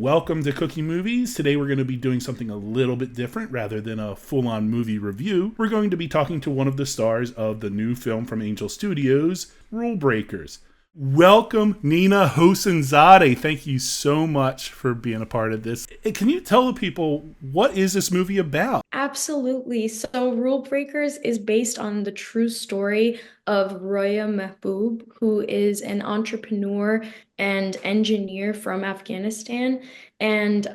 Welcome to Cooking Movies. Today we're going to be doing something a little bit different rather than a full on movie review. We're going to be talking to one of the stars of the new film from Angel Studios, Rule Breakers. Welcome, Nina Hosseinzadeh. Thank you so much for being a part of this. Can you tell the people what is this movie about? Absolutely. So, Rule Breakers is based on the true story of Roya Mahboob, who is an entrepreneur and engineer from Afghanistan. And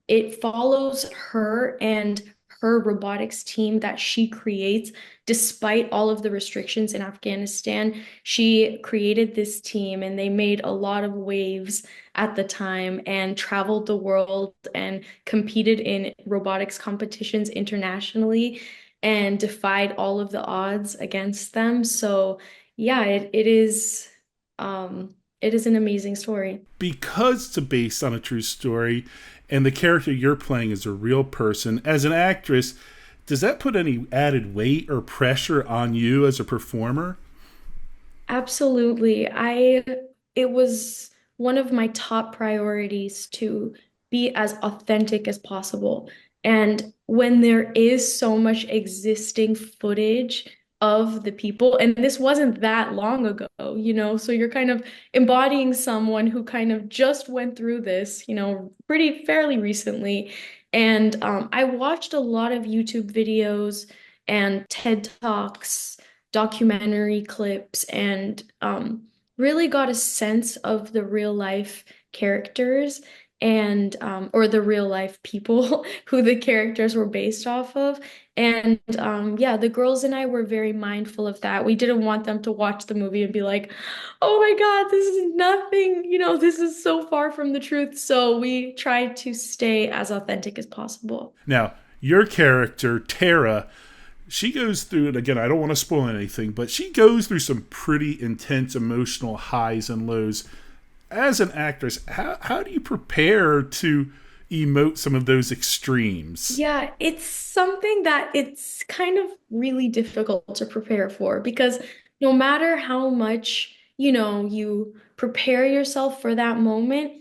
it follows her and her robotics team that she creates despite all of the restrictions in Afghanistan. She created this team and they made a lot of waves at the time and traveled the world and competed in robotics competitions internationally and defied all of the odds against them. So yeah, it is an amazing story. Because it's based on a true story and the character you're playing is a real person, as an actress, does that put any added weight or pressure on you as a performer? Absolutely. It was one of my top priorities to be as authentic as possible. And when there is so much existing footage of the people, and this wasn't that long ago, so you're kind of embodying someone who kind of just went through this, pretty fairly recently. And I watched a lot of YouTube videos and TED Talks documentary clips and really got a sense of the real life characters and or the real life people who the characters were based off of. And yeah, the girls and I were very mindful of that. We didn't want them to watch the movie and be like, oh my God, this is nothing, this is so far from the truth. So we tried to stay as authentic as possible. Now, your character, Tara, she goes through it again. I don't want to spoil anything, but she goes through some pretty intense emotional highs and lows. As an actress, how do you prepare to emote some of those extremes? Yeah, it's something that it's kind of really difficult to prepare for because no matter how much, you prepare yourself for that moment,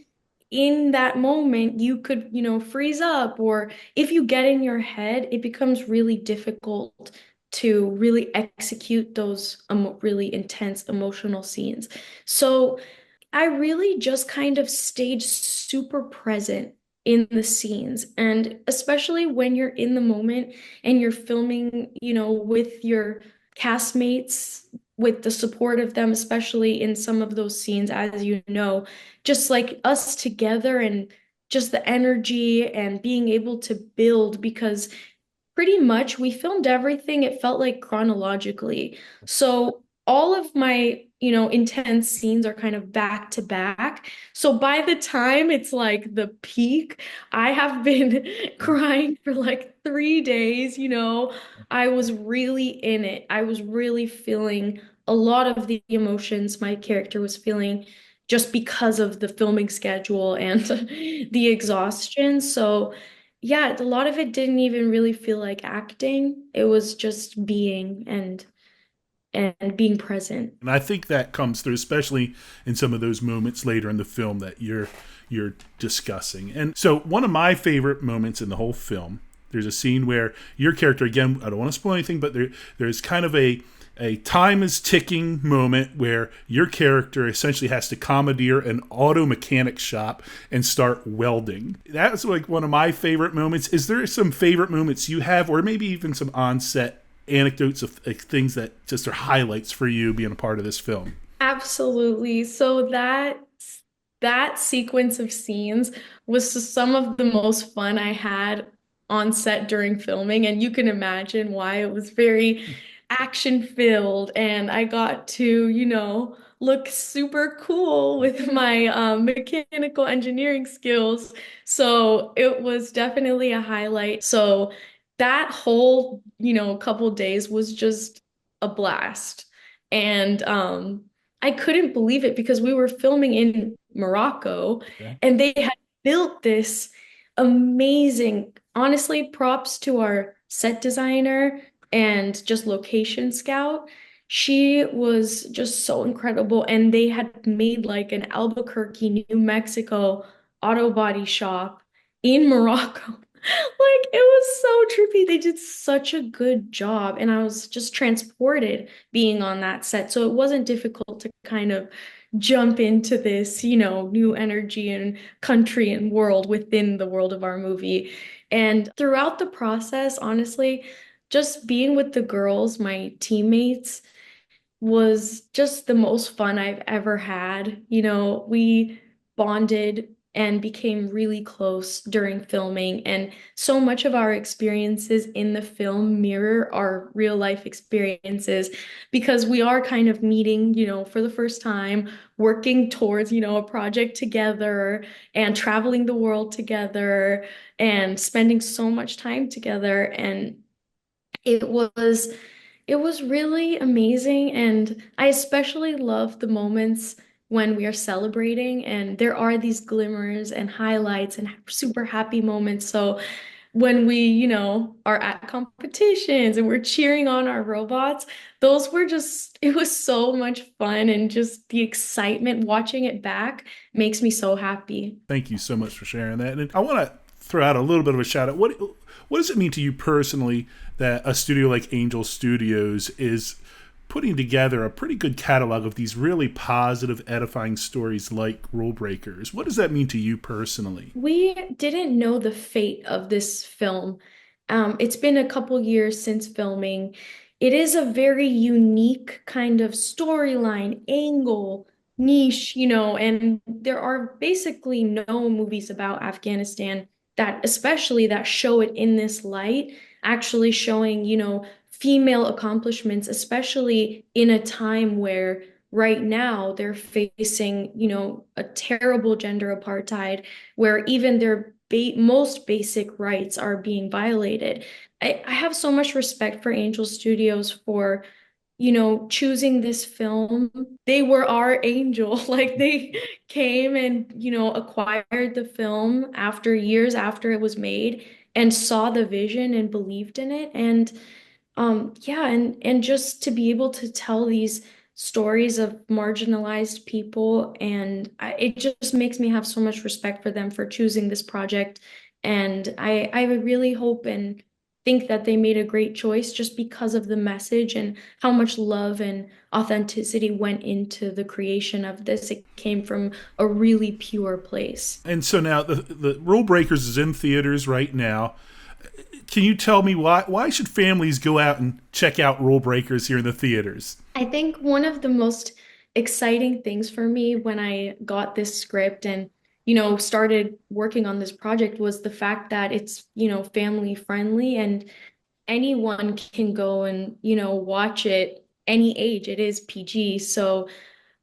in that moment you could, freeze up, or if you get in your head, it becomes really difficult to really execute those really intense emotional scenes. So I really just kind of stayed super present in the scenes. And especially when you're in the moment and you're filming, with your castmates, with the support of them, especially in some of those scenes, as you know, just like us together and just the energy and being able to build because pretty much we filmed everything, it felt like chronologically. So all of my, intense scenes are kind of back to back. So by the time it's like the peak, I have been crying for like 3 days, I was really in it. I was really feeling a lot of the emotions my character was feeling just because of the filming schedule and the exhaustion. So yeah, a lot of it didn't even really feel like acting. It was just being and being present. And I think that comes through, especially in some of those moments later in the film that you're discussing. And so, one of my favorite moments in the whole film, there's a scene where your character, again, I don't want to spoil anything, but there's kind of a time is ticking moment where your character essentially has to commandeer an auto mechanic shop and start welding. That's like one of my favorite moments. Is there some favorite moments you have, or maybe even some on-set anecdotes of things that just are highlights for you being a part of this film? Absolutely. So that sequence of scenes was some of the most fun I had on set during filming, and you can imagine why. It was very action filled, and I got to, look super cool with my mechanical engineering skills. So it was definitely a highlight. So that whole, couple days was just a blast. And I couldn't believe it because we were filming in Morocco Okay. and they had built this amazing, honestly, props to our set designer and just location scout. She was just so incredible. And they had made like an Albuquerque, New Mexico auto body shop in Morocco. Like it was so trippy. They did such a good job, and I was just transported being on that set. So it wasn't difficult to kind of jump into this, new energy and country and world within the world of our movie. And throughout the process, honestly, just being with the girls, my teammates, was just the most fun I've ever had. We bonded and became really close during filming, and so much of our experiences in the film mirror our real life experiences because we are kind of meeting, for the first time, working towards, a project together and traveling the world together and spending so much time together. And it was it was really amazing, and I especially love the moments when we are celebrating and there are these glimmers and highlights and super happy moments. So when we, are at competitions and we're cheering on our robots, those were just, it was so much fun, and just the excitement watching it back makes me so happy. Thank you so much for sharing that. And I want to throw out a little bit of a shout out. What does it mean to you personally that a studio like Angel Studios is putting together a pretty good catalog of these really positive, edifying stories like Rule Breakers? What does that mean to you personally? We didn't know the fate of this film. It's been a couple years since filming. It is a very unique kind of storyline, angle, niche, and there are basically no movies about Afghanistan that, especially that show it in this light, actually showing, female accomplishments, especially in a time where right now they're facing, a terrible gender apartheid where even their most basic rights are being violated. I have so much respect for Angel Studios for, choosing this film. They were our angel. Like they came and, acquired the film after years after it was made and saw the vision and believed in it. And yeah, and just to be able to tell these stories of marginalized people, and it just makes me have so much respect for them for choosing this project. And I really hope and think that they made a great choice just because of the message and how much love and authenticity went into the creation of this. It came from a really pure place. And so now the Rule Breakers is in theaters right now. Can you tell me why should families go out and check out Rule Breakers here in the theaters? I think one of the most exciting things for me when I got this script and, started working on this project was the fact that it's, family friendly and anyone can go and, watch it any age. It is PG. So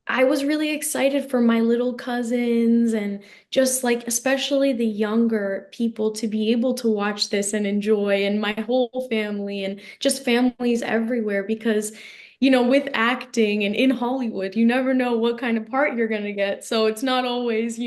I was really excited for my little cousins and just like, especially the younger people to be able to watch this and enjoy, and my whole family and just families everywhere because, with acting and in Hollywood, you never know what kind of part you're going to get. So it's not always,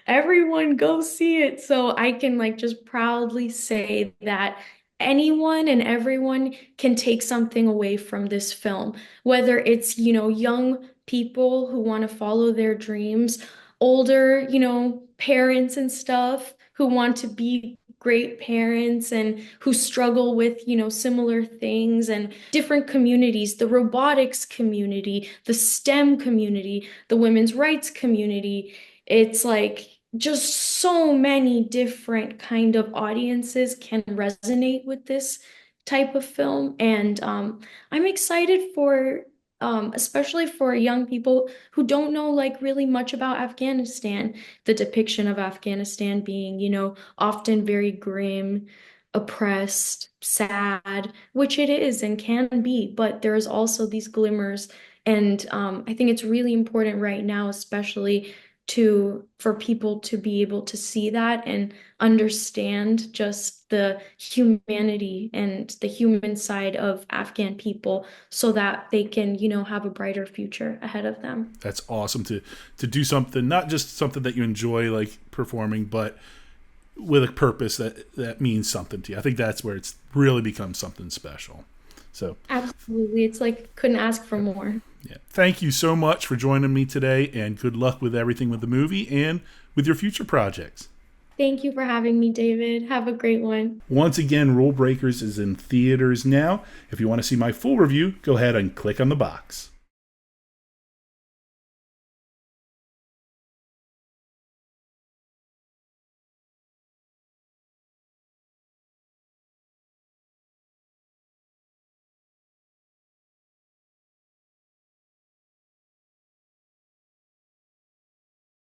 everyone go see it. So I can like just proudly say that anyone and everyone can take something away from this film, whether it's, young people who want to follow their dreams, older, parents and stuff who want to be great parents and who struggle with, similar things, and different communities, the robotics community, the STEM community, the women's rights community. It's like just so many different kind of audiences can resonate with this type of film. And I'm excited for especially for young people who don't know like really much about Afghanistan, the depiction of Afghanistan being, often very grim, oppressed, sad, which it is and can be, but there's also these glimmers. And I think it's really important right now, especially for people to be able to see that and understand just the humanity and the human side of Afghan people so that they can, have a brighter future ahead of them. That's awesome to do something, not just something that you enjoy like performing, but with a purpose that means something to you. I think that's where it's really becomes something special. So Absolutely. It's like couldn't ask for more. Yeah. Thank you so much for joining me today, and good luck with everything with the movie and with your future projects. Thank you for having me, David. Have a great one. Once again, Rule Breakers is in theaters now. If you want to see my full review, go ahead and click on the box.